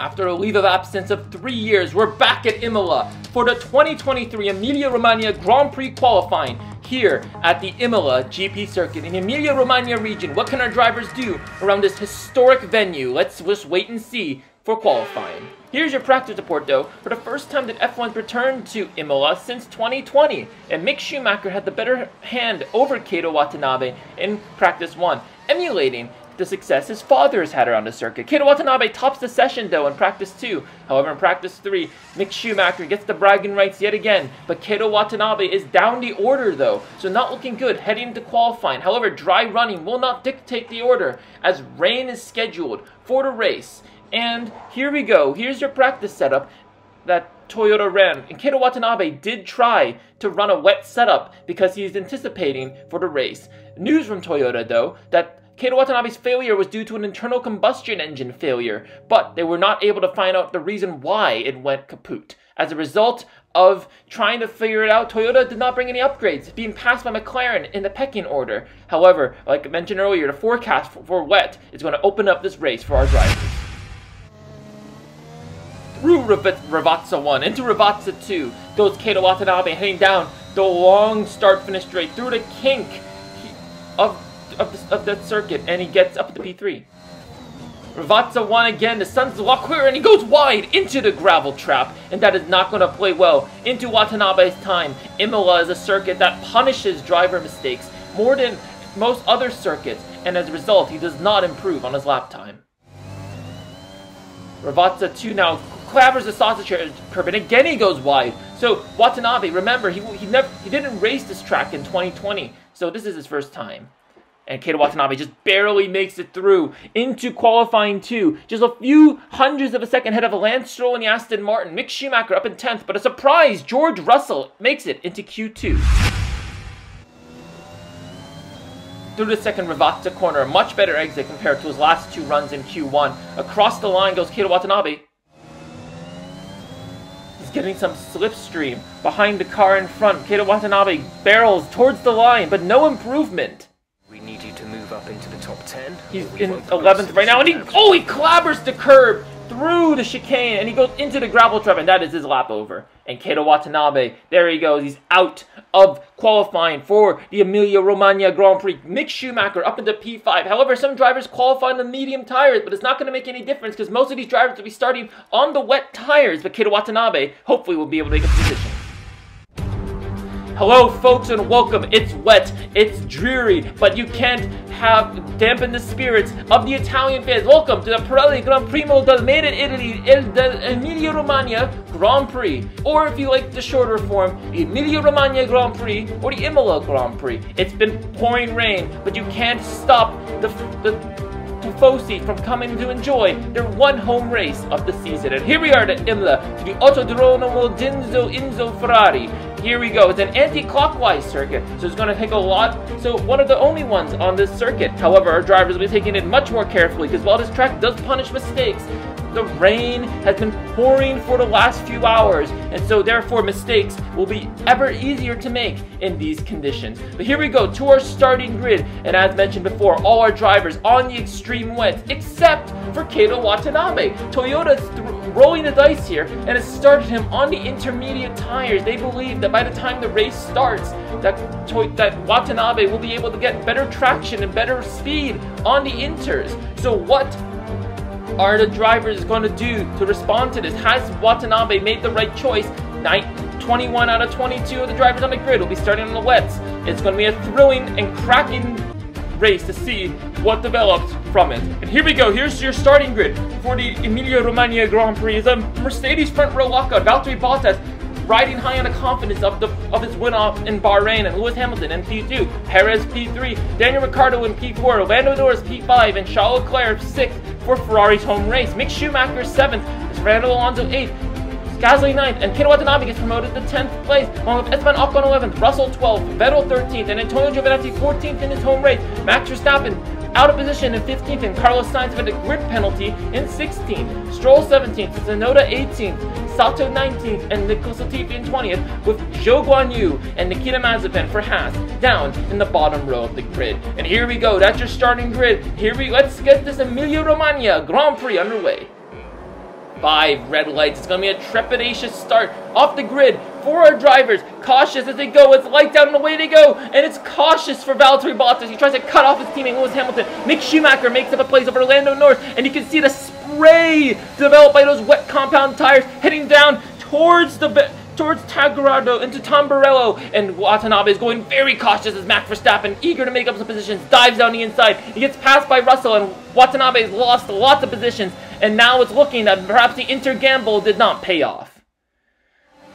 After a leave of absence of 3 years, we're back at Imola for the 2023 Emilia-Romagna Grand Prix qualifying here at the Imola GP circuit in the Emilia-Romagna region. What can our drivers do around this historic venue? Let's just wait and see for qualifying. Here's your practice report though. For the first time that F1's returned to Imola since 2020, and Mick SCHUMACHER had the better hand over Keita Watanabe in practice 1, emulating the success his father has had around the circuit. Keita Watanabe tops the session though in practice 2. However, in practice 3, Mick SCHUMACHER gets the bragging rights yet again, but Keita Watanabe is down the order though, so not looking good heading into qualifying. However, dry running will not dictate the order as rain is scheduled for the race. And here we go. Here's your practice setup that Toyota ran. And Keita Watanabe did try to run a wet setup because he's anticipating for the race. News from Toyota though that Keita Watanabe's failure was due to an internal combustion engine failure, but they were not able to find out the reason why it went kaput. As a result of trying to figure it out, Toyota did not bring any upgrades, being passed by McLaren in the pecking order. However, like I mentioned earlier, the forecast for wet is going to open up this race for our drivers. Through Ravazza 1 into Ravazza 2 goes Keita Watanabe, heading down the long start-finish straight through the kink of that circuit, and he gets up to P3. Ravazza 1 again, the sun's a lot clearer, and he goes wide into the gravel trap, and that is not going to play well into Watanabe's time. Imola is a circuit that punishes driver mistakes more than most other circuits, and as a result, he does not improve on his lap time. Ravazza 2 now clabbers the sausage curb, and again he goes wide. So Watanabe, remember, he didn't race this track in 2020, so this is his first time. And Keita Watanabe just barely makes it through into qualifying 2. Just a few hundredths of a second ahead of Lance Stroll and the Aston Martin. Mick SCHUMACHER up in 10th, but a surprise, George Russell makes it into Q2. Through the second Ravazza corner, a much better exit compared to his last 2 runs in Q1. Across the line goes Keita Watanabe. He's getting some slipstream behind the car in front. Keita Watanabe barrels towards the line, but no improvement. We need you to move up into the top 10. He's in 11th right now, and he clabbers the curb through the chicane, and he goes into the gravel trap, and that is his lap over. And Keita Watanabe, there he goes, he's out of qualifying for the Emilia-Romagna Grand Prix. Mick SCHUMACHER up into P5. However, some drivers qualify on the medium tires, but it's not going to make any difference because most of these drivers will be starting on the wet tires, but Keita Watanabe hopefully will be able to make a position. Hello folks and welcome. It's wet, it's dreary, but you can't dampen the spirits of the Italian fans. Welcome to the Pirelli Gran Premio del Made in Italy del Emilia-Romagna Grand Prix. Or if you like the shorter form, the Emilia-Romagna Grand Prix or the Imola Grand Prix. It's been pouring rain, but you can't stop the Tifosi from coming to enjoy their one home race of the season. And here we are at Imola to the Autodromo Enzo Ferrari. Here we go. It's an anti-clockwise circuit, so it's going to take a lot. So one of the only ones on this circuit. However, our drivers will be taking it much more carefully because while this track does punish mistakes, the rain has been pouring for the last few hours, and so therefore mistakes will be ever easier to make in these conditions. But here we go to our starting grid, and as mentioned before, all our drivers on the extreme wet, except for Keita Watanabe. Toyota's rolling the dice here, and has started him on the intermediate tires. They believe that by the time the race starts, that Watanabe will be able to get better traction and better speed on the inters. So what are the drivers going to do to respond to this? Has Watanabe made the right choice? 21 out of 22 of the drivers on the grid will be starting on the wets. It's going to be a thrilling and cracking race to see what develops from it. And here we go. Here's your starting grid for the Emilia-Romagna Grand Prix. It's a Mercedes front row lockout. Valtteri Bottas riding high on the confidence of his win-off in Bahrain, and Lewis Hamilton in P2, Perez P3, Daniel Ricciardo in P4, Lando Norris P5, and Charles Leclerc 6th for Ferrari's home race. Mick SCHUMACHER 7th, Fernando Alonso 8th, Gasly 9th, and Keita Watanabe gets promoted to 10th place, along with Esteban Ocon 11th, Russell 12th, Vettel 13th, and Antonio Giovinazzi 14th in his home race. Max Verstappen out of position in 15th, and Carlos Sainz with a grid penalty in 16th. Stroll 17th, Tsunoda 18th, Sato 19th, and Nicholas Latifi in 20th, with Zhou Guanyu and Nikita Mazepin for Haas down in the bottom row of the grid. And here we go, that's your starting grid. Let's get this Emilia-Romagna Grand Prix underway. 5 red lights. It's going to be a trepidatious start off the grid for our drivers. Cautious as they go. It's light down and away they go. And it's cautious for Valtteri Bottas. He tries to cut off his teammate Lewis Hamilton. Mick Schumacher makes up a place over Lando Norris. And you can see the spray developed by those wet compound tires heading down towards Tagarado into Tamburello, and Watanabe is going very cautious as Max Verstappen, eager to make up some positions, dives down the inside. He gets passed by Russell, and Watanabe has lost lots of positions, and now it's looking that perhaps the Inter-gamble did not pay off.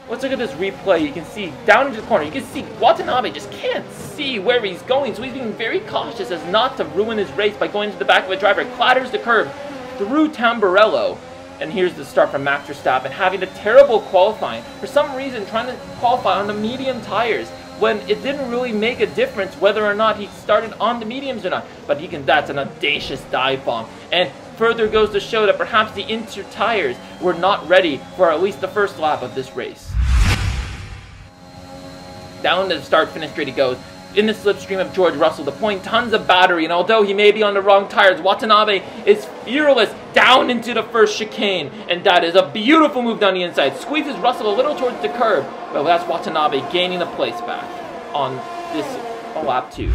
Let's look at this replay. You can see down into the corner, you can see Watanabe just can't see where he's going, so he's being very cautious as not to ruin his race by going to the back of a driver. Clatters the curb through Tamburello. And here's the start from Max Verstappen, having a terrible qualifying. For some reason, trying to qualify on the medium tires when it didn't really make a difference whether or not he started on the mediums or not. But that's an audacious dive bomb. And further goes to show that perhaps the Inter tires were not ready for at least the first lap of this race. Down to the start-finish straight he goes. In the slipstream of George Russell, deploying tons of battery, and although he may be on the wrong tires, Watanabe is fearless down into the first chicane, and that is a beautiful move down the inside. Squeezes Russell a little towards the curb, but that's Watanabe gaining the place back on this lap 2.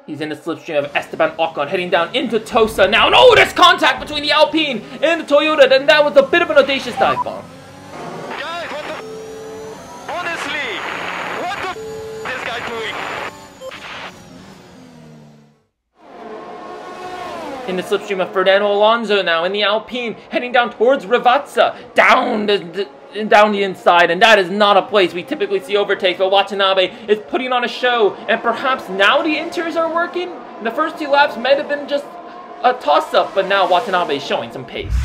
He's in the slipstream of Esteban Ocon, heading down into Tosa now, and oh, there's contact between the Alpine and the Toyota, and that was a bit of an audacious dive bomb. In the slipstream of Fernando Alonso now in the Alpine, heading down towards Ravazza, down the inside, and that is not a place we typically see overtakes, but Watanabe is putting on a show, and perhaps now the Inters are working? The first 2 laps might have been just a toss-up, but now Watanabe is showing some pace.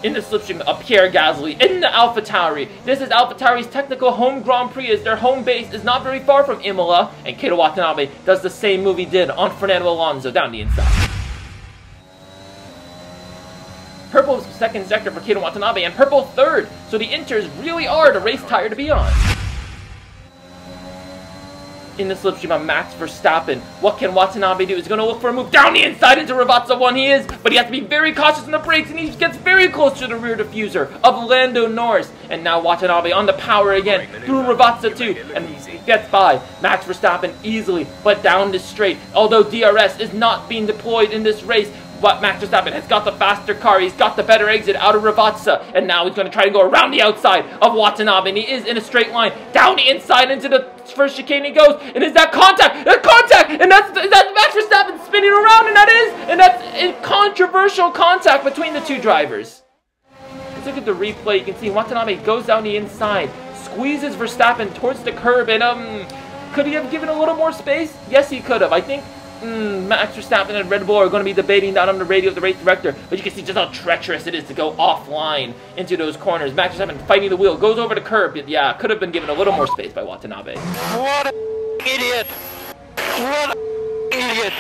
In the slipstream of Pierre Gasly, in the AlphaTauri. This is AlphaTauri's technical home Grand Prix, as their home base is not very far from Imola, and Keita Watanabe does the same move he did on Fernando Alonso down the inside. Purple's second sector for Keita Watanabe, and purple third, so the Inters really are the race tire to be on. In the slipstream of Max Verstappen, what can Watanabe do? He's going to look for a move down the inside into Ravazza 1. He is, but he has to be very cautious in the brakes, and he gets very close to the rear diffuser of Lando Norris. And now Watanabe on the power again through Ravazza 2, and he gets by Max Verstappen easily, but down the straight. Although DRS is not being deployed in this race, but Max Verstappen has got the faster car, he's got the better exit out of Ravazza, and now he's going to try to go around the outside of Watanabe, and he is in a straight line, down the inside into the first chicane he goes, and is that contact? That's contact! And that's Max Verstappen spinning around, and that's a controversial contact between the 2 drivers. Let's look at the replay. You can see Watanabe goes down the inside, squeezes Verstappen towards the curb, and could he have given a little more space? Yes, he could have. I think Max Verstappen and Red Bull are going to be debating that on the radio of the race director, but you can see just how treacherous it is to go offline into those corners. Max Verstappen fighting the wheel, goes over the curb, but yeah, could have been given a little more space by Watanabe. What an idiot! What an idiot!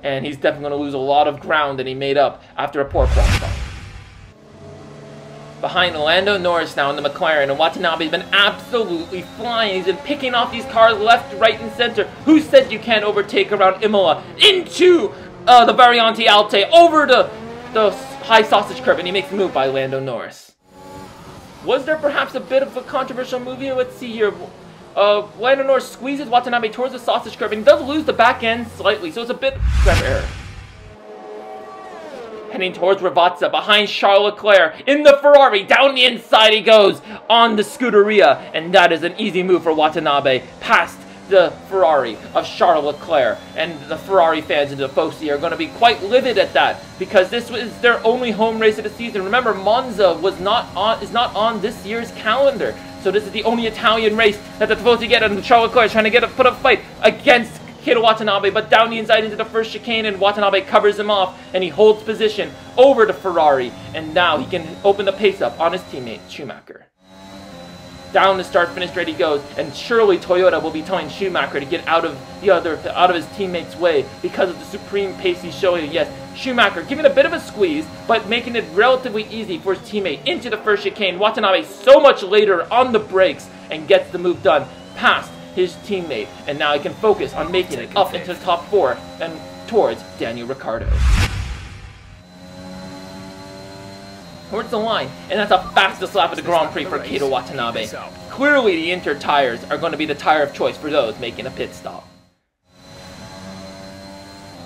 And he's definitely going to lose a lot of ground that he made up after a poor qualifying. Behind Lando Norris now in the McLaren, and Watanabe has been absolutely flying. He's been picking off these cars left, right, and center. Who said you can't overtake around Imola? Into the Variante Alte, over the high sausage curve, and he makes the move by Lando Norris. Was there perhaps a bit of a controversial move here? Let's see here. Lando Norris squeezes Watanabe towards the sausage curve, and he does lose the back end slightly, so it's a bit of error. Heading towards Ravazza, behind Charles Leclerc, in the Ferrari, down the inside he goes, on the Scuderia, and that is an easy move for Watanabe, past the Ferrari of Charles Leclerc, and the Ferrari fans in the Tifosi are going to be quite livid at that, because this was their only home race of the season. Remember, Monza is not on this year's calendar, so this is the only Italian race that the Tifosi get, and Charles Leclerc is trying to put up a fight against Keita Watanabe, but down the inside into the first chicane, and Watanabe covers him off, and he holds position over the Ferrari, and now he can open the pace up on his teammate Schumacher. Down the start-finish straight he goes, and surely Toyota will be telling Schumacher to get out of his teammate's way because of the supreme pace he's showing. Yes, Schumacher giving a bit of a squeeze, but making it relatively easy for his teammate into the first chicane. Watanabe so much later on the brakes and gets the move done past his teammate, and now he can focus on making it up into the top 4, and towards Daniel Ricciardo. Towards the line, and that's the fastest lap of the Grand Prix for Kato Watanabe. Clearly, the Inter tires are going to be the tire of choice for those making a pit stop.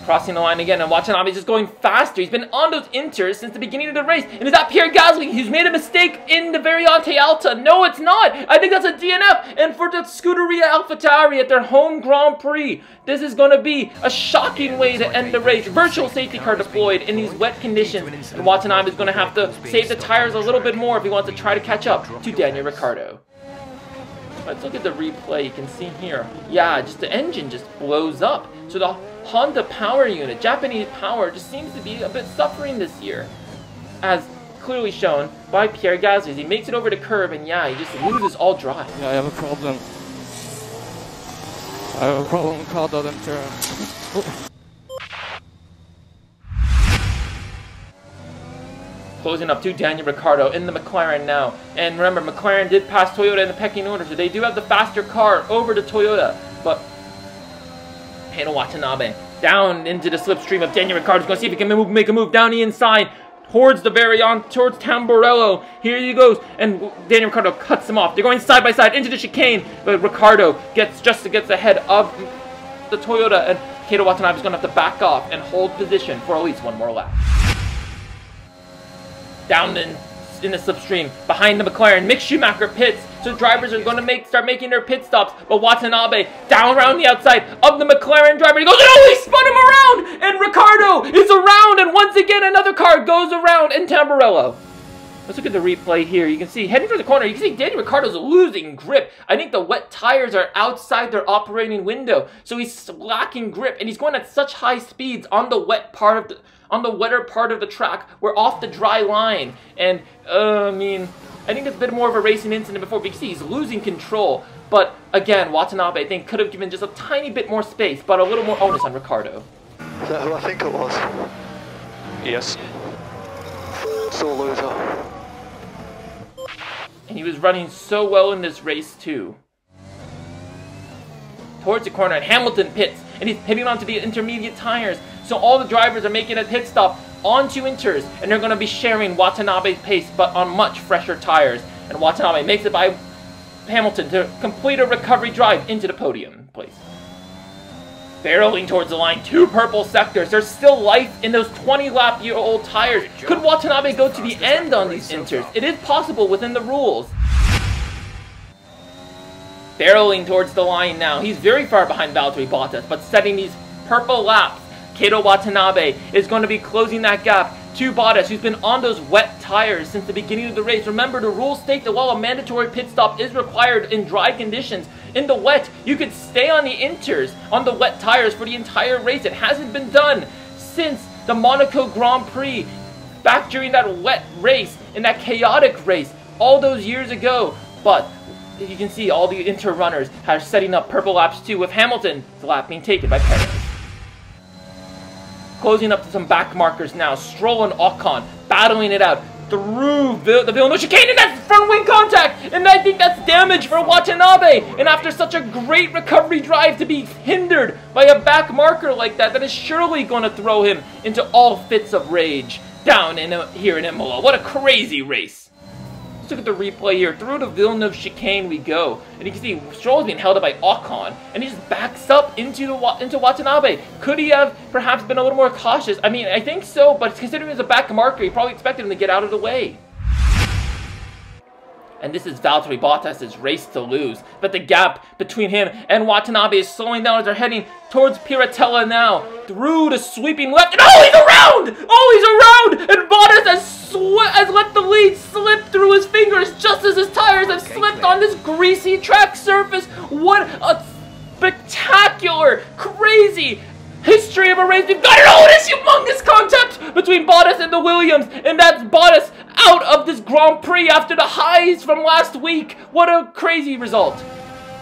Crossing the line again, and Watanabe is just going faster. He's been on those Inters since the beginning of the race. And is that Pierre Gasly who's made a mistake in the Variante Alta? No, it's not. I think that's a DNF. And for the Scuderia AlphaTauri at their home Grand Prix, this is going to be a shocking way to end the race. Virtual safety car deployed in these wet conditions. And Watanabe is going to have to save the tires a little bit more if he wants to try to catch up to Daniel Ricciardo. Let's look at the replay. You can see here. Yeah, just the engine just blows up. So the Honda power unit, Japanese power, just seems to be a bit suffering this year. As clearly shown by Pierre Gasly. He makes it over the curb and yeah, he just loses all drive. Yeah, I have a problem. I have a problem with car doesn't turn. Closing up to Daniel Ricciardo in the McLaren now. And remember, McLaren did pass Toyota in the pecking order, so they do have the faster car over to Toyota. But Kato Watanabe down into the slipstream of Daniel Ricciardo. He's going to see if he can make a move down the inside towards the towards Tamburello. Here he goes, and Daniel Ricciardo cuts him off. They're going side by side into the chicane, but Ricciardo gets ahead of the Toyota, and Kato Watanabe is going to have to back off and hold position for at least one more lap. Down in the slipstream, behind the McLaren, Mick SCHUMACHER pits, so drivers are going to start making their pit stops, but Watanabe down around the outside of the McLaren driver, he goes, oh, he spun him around, and Ricciardo is around, and once again another car goes around in Tamburello. Let's look at the replay here. You can see, heading for the corner, you can see Daniel Ricciardo's losing grip. I think the wet tires are outside their operating window, so he's lacking grip, and he's going at such high speeds on the wetter part of the track. We're off the dry line, and I mean, I think it's a bit more of a racing incident before, but you can see he's losing control. But again, Watanabe, I think, could have given just a tiny bit more space, but a little more onus on Ricciardo. Is that who I think it was? Yes. Sore loser. And he was running so well in this race too. Towards the corner, and Hamilton pits, and he's hitting onto the intermediate tires. So all the drivers are making a pit stop onto Inters, and they're going to be sharing Watanabe's pace, but on much fresher tires. And Watanabe makes it by Hamilton to complete a recovery drive into the podium place. Barreling towards the line, 2 purple sectors. There's still life in those 20-lap-year-old tires. Could Watanabe go to the end on these Inters? It is possible within the rules. Barreling towards the line now. He's very far behind Valtteri Bottas, but setting these purple laps. Kato Watanabe is going to be closing that gap to Bottas, who's been on those wet tires since the beginning of the race. Remember, the rules state that while a mandatory pit stop is required in dry conditions, in the wet, you could stay on the Inters, on the wet tires for the entire race. It hasn't been done since the Monaco Grand Prix, back during that wet race, in that chaotic race, all those years ago. But you can see all the Inter runners are setting up purple laps too, with Hamilton's lap being taken by Perez. Closing up to some back markers now. Stroll and Ocon battling it out through the Villeneuve chicane, and that's front wing contact, and I think that's damage for Watanabe. And after such a great recovery drive, to be hindered by a back marker like that, that is surely going to throw him into all fits of rage down here in Imola. What a crazy race. Let's look at the replay here. Through the Villeneuve chicane we go, and you can see Stroll is being held up by Ocon, and he just backs up into Watanabe. Could he have perhaps been a little more cautious? I mean, I think so, but considering it's a back marker, he probably expected him to get out of the way. And this is Valtteri Bottas' race to lose. But the gap between him and Watanabe is slowing down as they're heading towards Piratella now. Through the sweeping left. And oh, he's around! Oh, he's around! And Bottas has let the lead slip through his fingers just as his tires have slipped on this greasy track surface. What a spectacular, crazy history of a race. We've got it. Oh, this humongous contact between Bottas and the Williams. And that's Bottas out of this Grand Prix after the highs from last week. What a crazy result.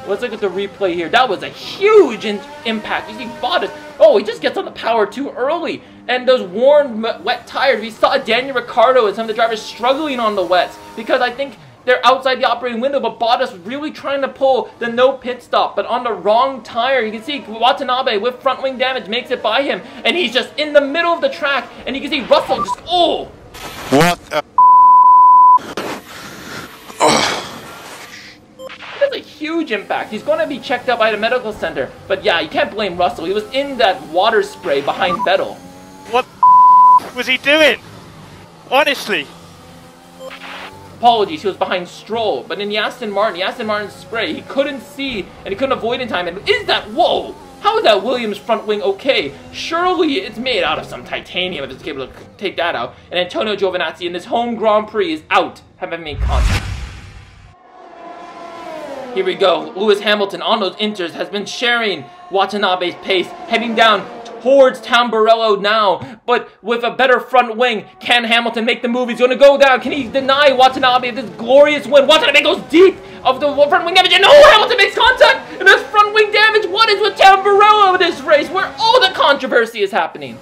Let's look at the replay here. That was a huge impact. You see Bottas, oh, he just gets on the power too early. And those worn wet tires, we saw Daniel Ricciardo and some of the drivers struggling on the wets, because I think they're outside the operating window, but Bottas really trying to pull the no pit stop, but on the wrong tire. You can see Watanabe with front wing damage makes it by him, and he's just in the middle of the track, and you can see Russell just, oh! What a That's a huge impact. He's going to be checked out by the medical center, but yeah, you can't blame Russell. He was in that water spray behind Vettel. What was he doing? Honestly. Apologies, he was behind Stroll, but in the Aston Martin's spray, he couldn't see and he couldn't avoid in time. And is that, whoa, how is that Williams front wing okay? Surely it's made out of some titanium if it's able to take that out. And Antonio Giovinazzi in this home Grand Prix is out, having made contact. Here we go, Lewis Hamilton on those inters has been sharing Watanabe's pace, heading down towards Tamburello now, but with a better front wing. Can Hamilton make the move? He's going to go down. Can he deny Watanabe this glorious win? Watanabe goes deep of the front wing damage, and no, Hamilton makes contact, and there's front wing damage. What is with Tamburello in this race where all the controversy is happening?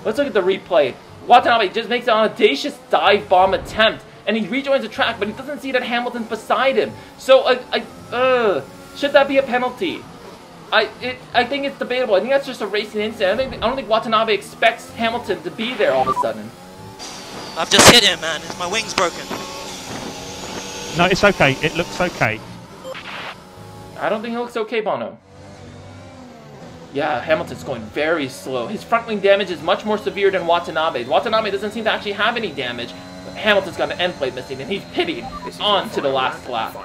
Let's look at the replay. Watanabe just makes an audacious dive bomb attempt, and he rejoins the track, but he doesn't see that Hamilton's beside him. So, should that be a penalty? I think it's debatable. I think that's just a racing incident. I don't think Watanabe expects Hamilton to be there all of a sudden. I've just hit him, man. My wing's broken. No, it's okay. It looks okay. I don't think it looks okay, Bono. Yeah, Hamilton's going very slow. His front wing damage is much more severe than Watanabe's. Watanabe doesn't seem to actually have any damage. But Hamilton's got an end plate missing, and he's hitting on to the last lap.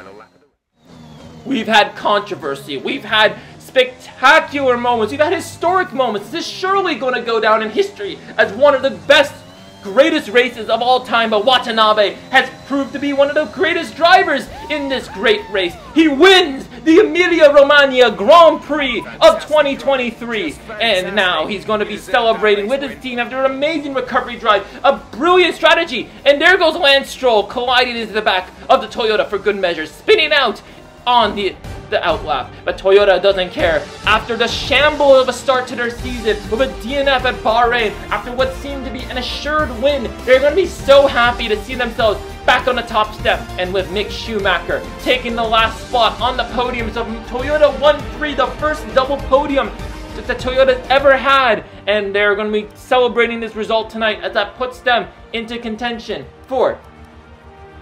We've had controversy. We've had spectacular moments. We've had historic moments. This is surely going to go down in history as one of the best, greatest races of all time. But Watanabe has proved to be one of the greatest drivers in this great race. He wins the Emilia Romagna Grand Prix of 2023. And now he's going to be celebrating with his team after an amazing recovery drive. A brilliant strategy. And there goes Lance Stroll colliding into the back of the Toyota for good measure, spinning out on the outlap, but Toyota doesn't care. After the shamble of a start to their season with a DNF at Bahrain, after what seemed to be an assured win, they're going to be so happy to see themselves back on the top step, and with Mick Schumacher taking the last spot on the podium. So Toyota 1-3, the first double podium that Toyota's ever had, and they're going to be celebrating this result tonight as that puts them into contention for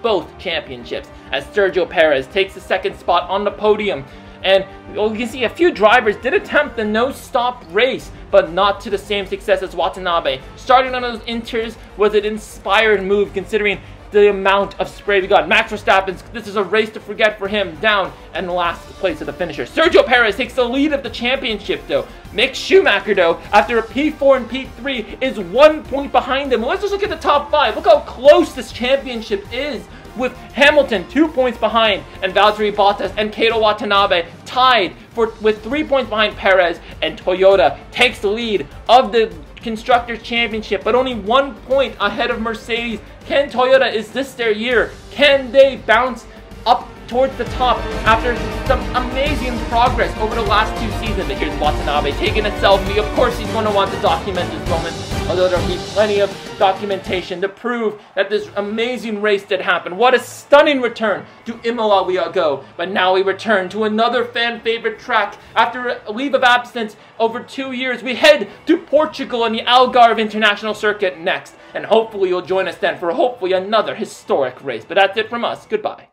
both championships, as Sergio Perez takes the second spot on the podium. And you can see a few drivers did attempt the no-stop race, but not to the same success as Watanabe. Starting on those inters was an inspired move considering the amount of spray we got. Max Verstappen, this is a race to forget for him, down in last place of the finisher. Sergio Perez takes the lead of the championship though. Mick Schumacher though, after a P4 and P3, is 1 point behind him. Let's just look at the top 5. Look how close this championship is, with Hamilton 2 points behind, and Valtteri Bottas and Kato Watanabe tied with 3 points behind Perez, and Toyota takes the lead of the Constructors' Championship, but only 1 point ahead of Mercedes. Can Toyota, is this their year? Can they bounce up towards the top after some amazing progress over the last 2 seasons? But here's Watanabe taking a selfie. Of course he's going to want to document this moment, although there'll be plenty of documentation to prove that this amazing race did happen. What a stunning return to Imola we go. But now we return to another fan favorite track. After a leave of absence over 2 years, we head to Portugal on the Algarve International Circuit next. And hopefully you'll join us then for hopefully another historic race. But that's it from us. Goodbye.